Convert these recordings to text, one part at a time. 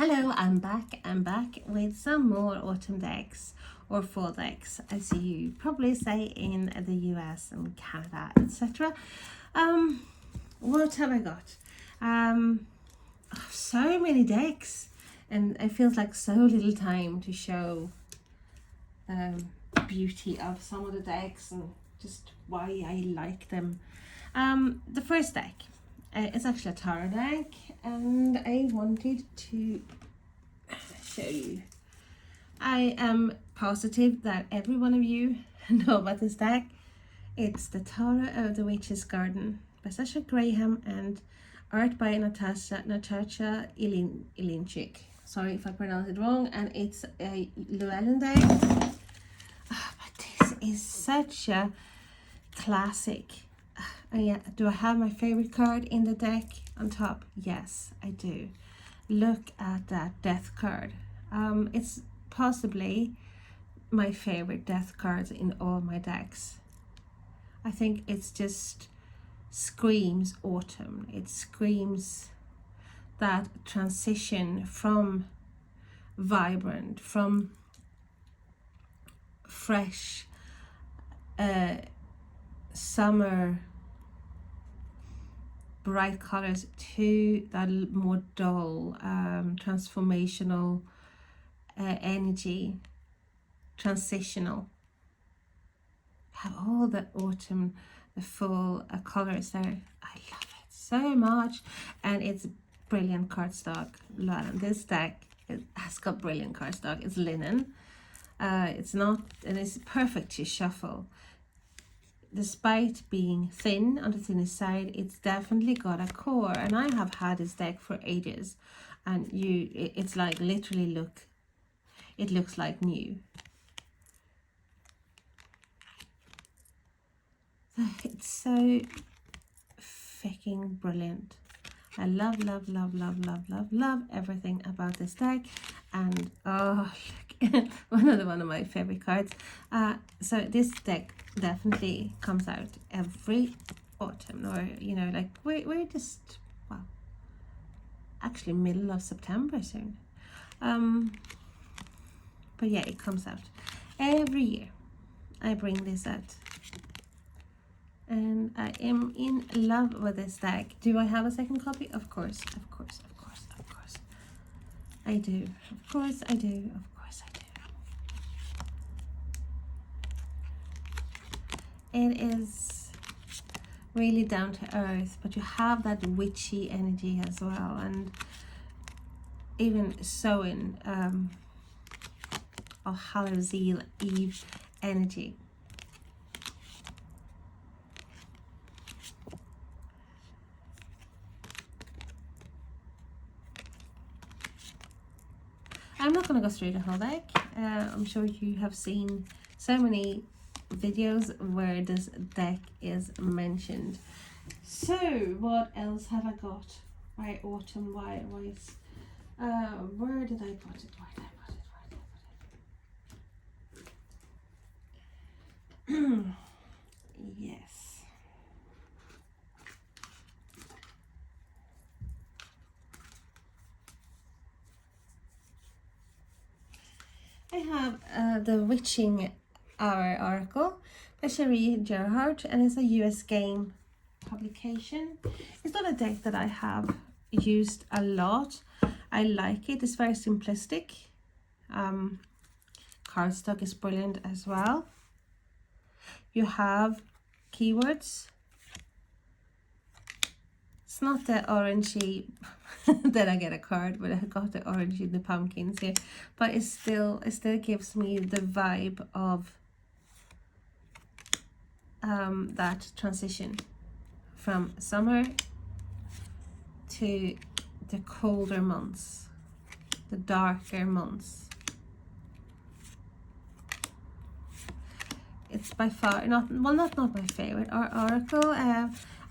Hello, I'm back with some more autumn decks or fall decks, as you probably say in the US and Canada, etc. What have I got? So many decks, and it feels like so little time to show beauty of some of the decks and just why I like them. The first deck, it's actually a tarot deck, and I wanted to show you. I am positive that every one of you know about this deck. It's the Tarot of the Witch's Garden by Sasha Graham and art by Natasha Ilinchik. Sorry if I pronounced it wrong, and it's a Llewellyn deck. But this is such a classic. Yeah, do I have my favorite card in the deck on top? Yes, I do. Look at that death card. It's possibly my favorite death cards in all my decks. I think it's just screams autumn. It screams that transition from vibrant, from fresh summer bright colors to that more dull transformational energy, transitional. Have all the autumn, the fall colors there. I love it so much, and it's brilliant cardstock. This deck has got brilliant cardstock. It's linen. It's not, and it's perfect to shuffle. Despite being thin on the thinnest side, it's definitely got a core, and I have had this deck for ages, and it's like literally it looks like new. It's so freaking brilliant. I love everything about this deck. And oh, look, one of my favorite cards. So this deck definitely comes out every autumn, or like we're just, well, actually middle of September soon. But yeah, it comes out every year. I bring this out, and I am in love with this deck. Do I have a second copy? Of course. I do. Of course I do. It is really down to earth, but you have that witchy energy as well, and even sewing All Hallows Eve energy. I'm not going to go through the whole deck. I'm sure you have seen so many videos where this deck is mentioned. So what else have I got? Why autumn? Why is where did I put it? Yes. I have the Witching Hour Oracle by Cherie Gerhardt, and it's a US game publication. It's not a deck that I have used a lot. I like it. It's very simplistic. Cardstock is brilliant as well. You have keywords. It's not the orangey that I get a card, but I got the orangey, the pumpkins here. But it still gives me the vibe of that transition from summer to the colder months, the darker months. It's by far not my favorite oracle.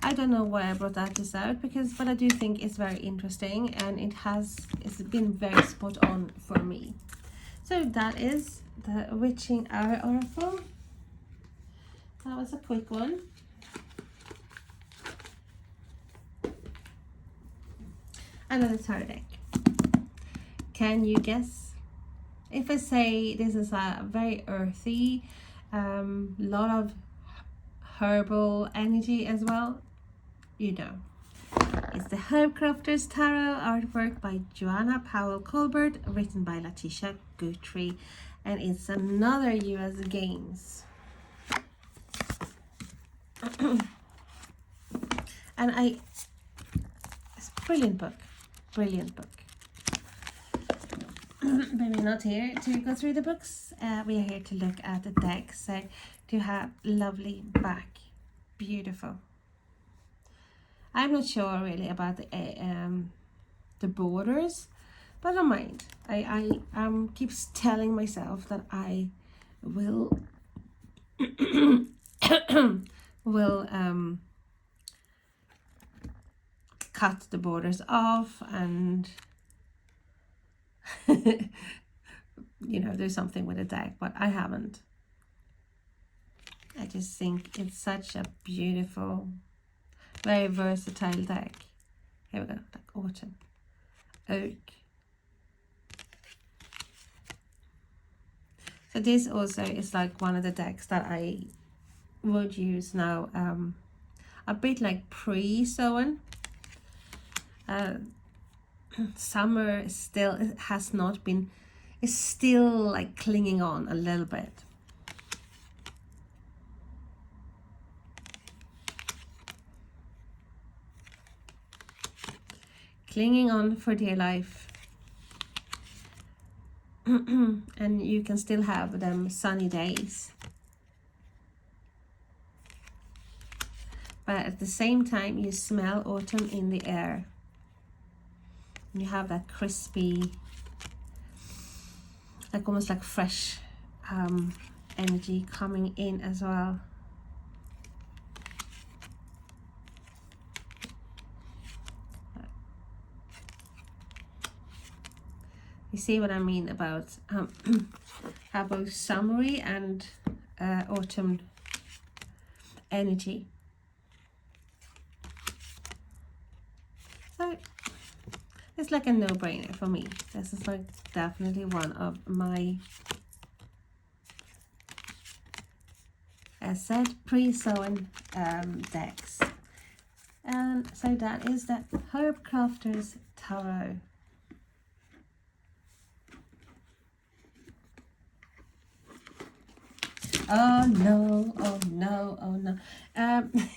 I don't know why I brought this out, but I do think it's very interesting, and it's been very spot on for me. So that is the Witching Hour Oracle. That was a quick one. Another tarot deck. Can you guess? If I say this is a very earthy, lot of herbal energy as well, you know. It's the Herbcrafter's Tarot artwork by Joanna Powell Colbert, written by Letitia Guthrie, and it's another US Games. And it's a brilliant book, brilliant book. But we're not here to go through the books. We are here to look at the deck. So to have lovely back, beautiful. I'm not sure really about the borders, but I don't mind. I keeps telling myself that I will cut the borders off and you know, do something with the deck, but I haven't. I just think it's such a beautiful, very versatile deck. Here we go, like autumn, oak. So this also is like one of the decks that I would use now, a bit like pre-Samhain. Summer still has not been, is still like clinging on a little bit. Clinging on for dear life. And you can still have them sunny days. But at the same time, you smell autumn in the air. You have that crispy, like almost like fresh energy coming in as well. You see what I mean about how both summery and autumn energy. So it's like a no-brainer for me. This is like definitely one of my, as said, pre-Samhain decks. And so that is the Herbcrafter's Tarot. Oh no, oh no, oh no.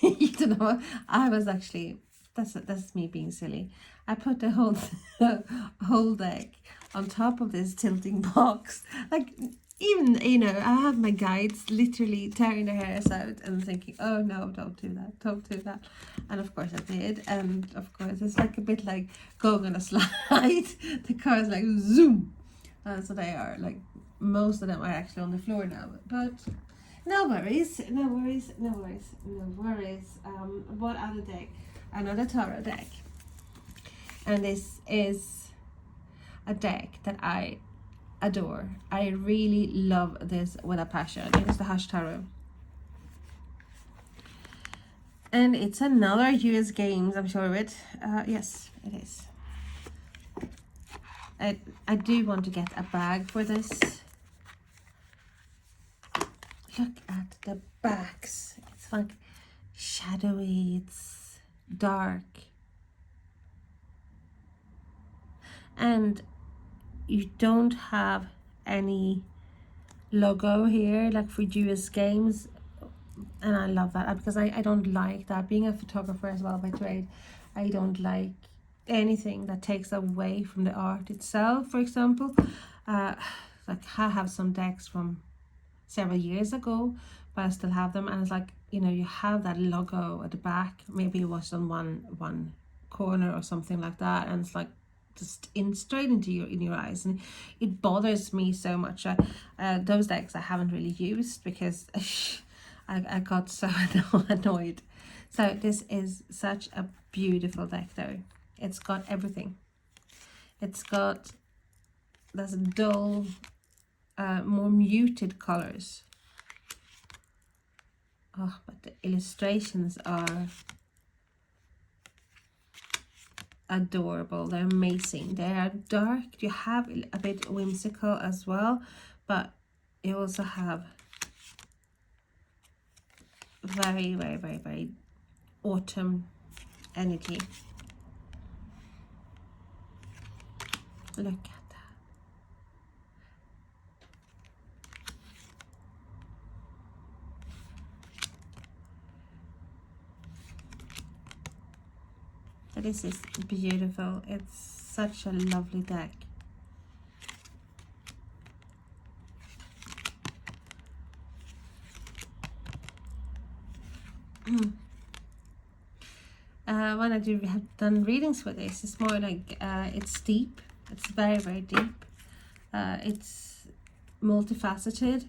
You don't know, I was actually, that's me being silly. I put the whole deck on top of this tilting box. Like, even, you know, I have my guides literally tearing their hairs out and thinking, oh no, don't do that, don't do that. And of course I did. And of course it's like a bit like going on a slide. The cars like zoom. So they are like, most of them are actually on the floor now, but no worries, no worries, no worries, no worries. What other deck? Another tarot deck, and this is a deck that I adore. I really love this with a passion. It is the Hush Tarot, and it's another US Games, I'm sure of it. Yes, it is. I do want to get a bag for this. Look at the backs. It's like shadowy, it's dark. And you don't have any logo here like for US Games. And I love that because I don't like that. Being a photographer as well by trade, I don't like anything that takes away from the art itself. For example, like I have some decks from several years ago, but I still have them, and it's like, you know, you have that logo at the back, maybe it was on one corner or something like that, and it's like just straight into your eyes, and it bothers me so much. Those decks I haven't really used because I got so annoyed. So this is such a beautiful deck though. It's got everything. It's got this dull, more muted colors. Oh, but the illustrations are adorable. They're amazing. They are dark. You have a bit whimsical as well, but you also have very, very, very, very autumn energy. Look at that. This is beautiful. It's such a lovely deck. When I do have done readings with this, it's more like it's deep. It's very, very deep. It's multifaceted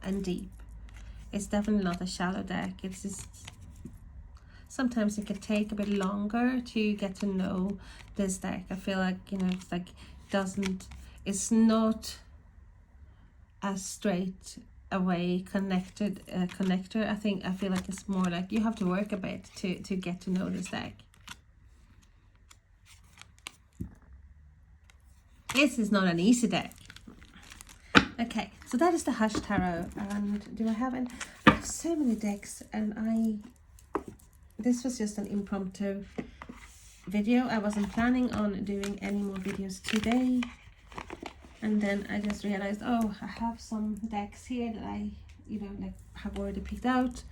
and deep. It's definitely not a shallow deck. It's just sometimes it can take a bit longer to get to know this deck. I feel like, you know, it's like it's not as straight away connector. I feel like it's more like you have to work a bit to get to know this deck. This is not an easy deck. Okay, so that is the Hush Tarot. And do I have so many decks, and this was just an impromptu video. I wasn't planning on doing any more videos today, and then I just realized, oh, I have some decks here that I, you know, like have already picked out.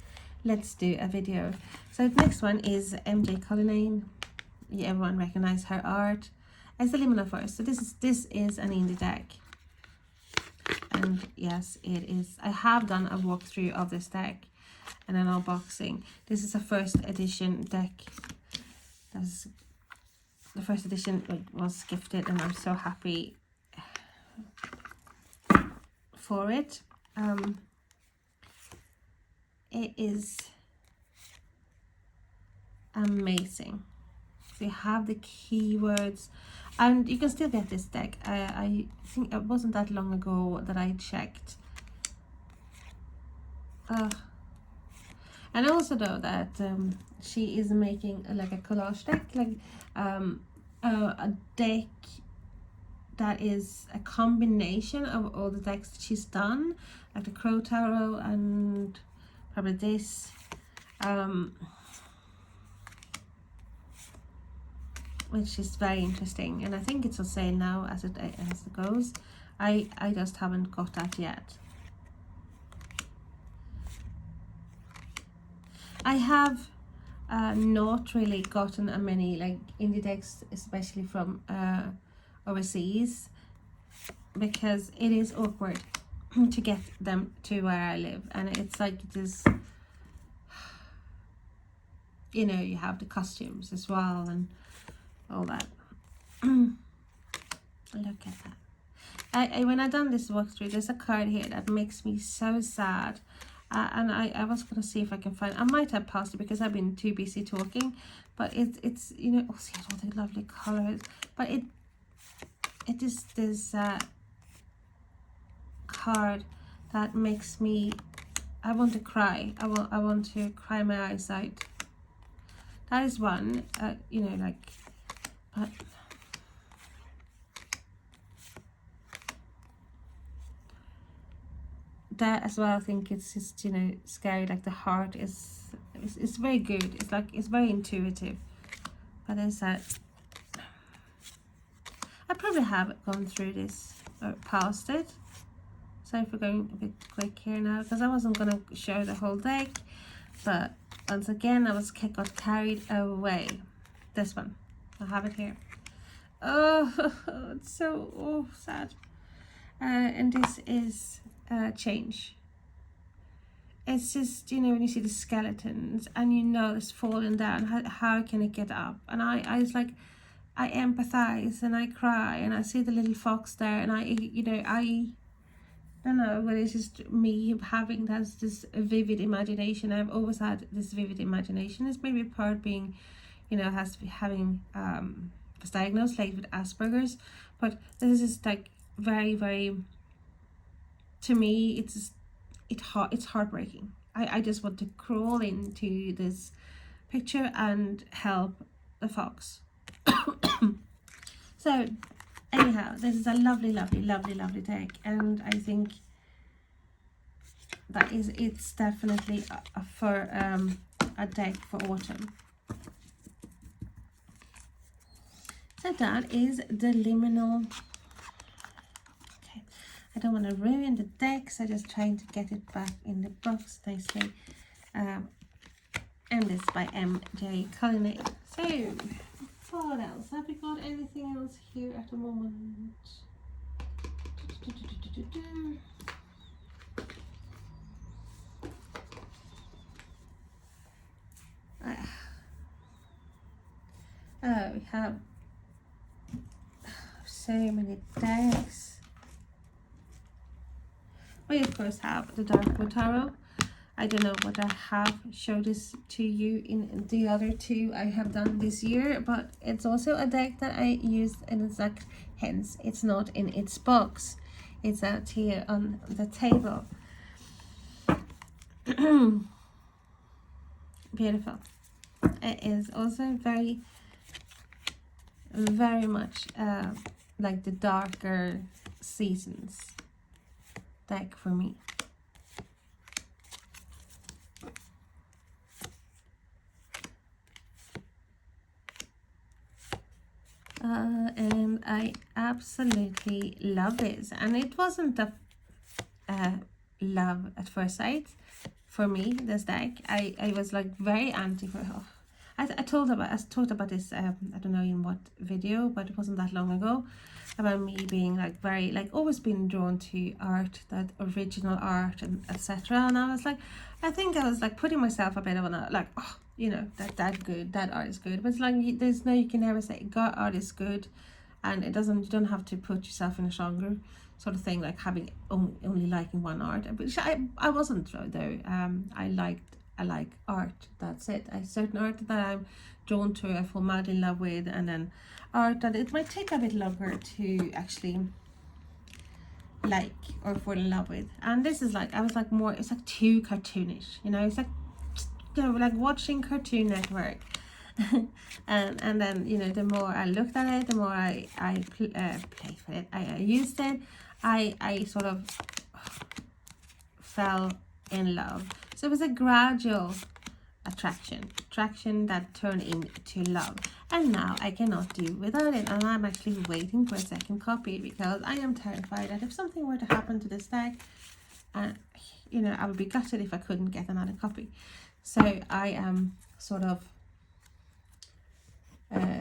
Let's do a video. So the next one is MJ Cullinane. Everyone recognize her art. As the Liminal first. So this is an indie deck. And yes, it is. I have done a walkthrough of this deck and an unboxing. This is a first edition deck. That's the first edition was gifted, and I'm so happy for it. It is amazing. So you have the keywords, and you can still get this deck. I think it wasn't that long ago that I checked. And I also know that she is making like a collage deck, like a deck that is a combination of all the decks that she's done, like the Crow Tarot and probably this. Which is very interesting, and I think it's on sale now as it goes. I just haven't got that yet. I have not really gotten many like indie decks, especially from overseas, because it is awkward to get them to where I live, and it's like this, you know, you have the costumes as well and all that. Look at that. When I done this walkthrough, there's a card here that makes me so sad, and I was gonna see if I can find. I might have paused it because I've been too busy talking, but it's you know, oh, see all the lovely colors, but it is this card that makes me, I want to cry. I want to cry my eyes out. That is one, you know, like, but that as well, I think it's just, you know, scary. Like the heart is, it's very good. It's like, it's very intuitive. But there's that. I probably have gone through this or past it. Sorry for going a bit quick here now, because I wasn't gonna show the whole deck, but once again I got carried away. This one, I have it here. Oh, it's so sad. And this is change. It's just, you know, when you see the skeletons and you know it's falling down, how can it get up? And I was like, I empathize and I cry, and I see the little fox there, and I don't know, but it's just me having this vivid imagination. I've always had this vivid imagination. It's maybe part being, you know, having was diagnosed like with Asperger's, but this is like very, very, to me, it's heartbreaking. I just want to crawl into this picture and help a fox. So anyhow, this is a lovely deck, and I think that it's definitely for a deck for autumn. So that is the Liminal. Okay, I don't want to ruin the deck, so just trying to get it back in the box nicely. And this by MJ Culinary. So what else? Have we got anything else here at the moment? Oh, we have so many decks. We of course have the Dark Tarot. I don't know what I have showed this to you in the other two I have done this year, but it's also a deck that I used in exact, hence it's not in its box. It's out here on the table. Beautiful. It is also very much like the darker seasons deck for me. And I absolutely love this, and it wasn't a love at first sight for me, this deck. I was like very anti for her. I talked about this I don't know in what video, but it wasn't that long ago, about me being like very always been drawn to art, that original art and etc. And I was like, I think I was like putting myself a bit of a like, oh, you know, that good, that art is good. But it's like there's no, you can never say God art is good, and it doesn't, you don't have to put yourself in a stronger sort of thing, like having only liking one art, which I wasn't though. I like art, that's it. I certain art that I'm drawn to, I fall madly in love with, and then art that it might take a bit longer to actually like or fall in love with. And this is like, I was like more, it's like too cartoonish, you know, it's like, you know, like watching Cartoon Network. and then, you know, the more I looked at it, the more I played with it, I used it, I sort of fell in love. So it was a gradual attraction that turned into love, and now I cannot do without it. And I'm actually waiting for a second copy, because I am terrified that if something were to happen to this deck, you know, I would be gutted if I couldn't get another copy. So I am sort of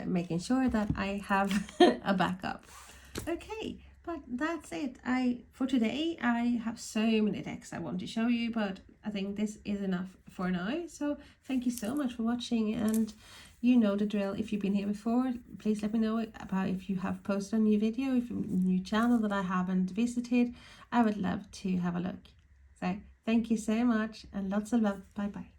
making sure that I have a backup. Okay, but that's it. For today I have so many decks I want to show you, but I think this is enough for now. So thank you so much for watching, and you know the drill. If you've been here before, please let me know about if you have posted a new video, if you're a new channel that I haven't visited. I would love to have a look. So thank you so much, and lots of love. Bye bye.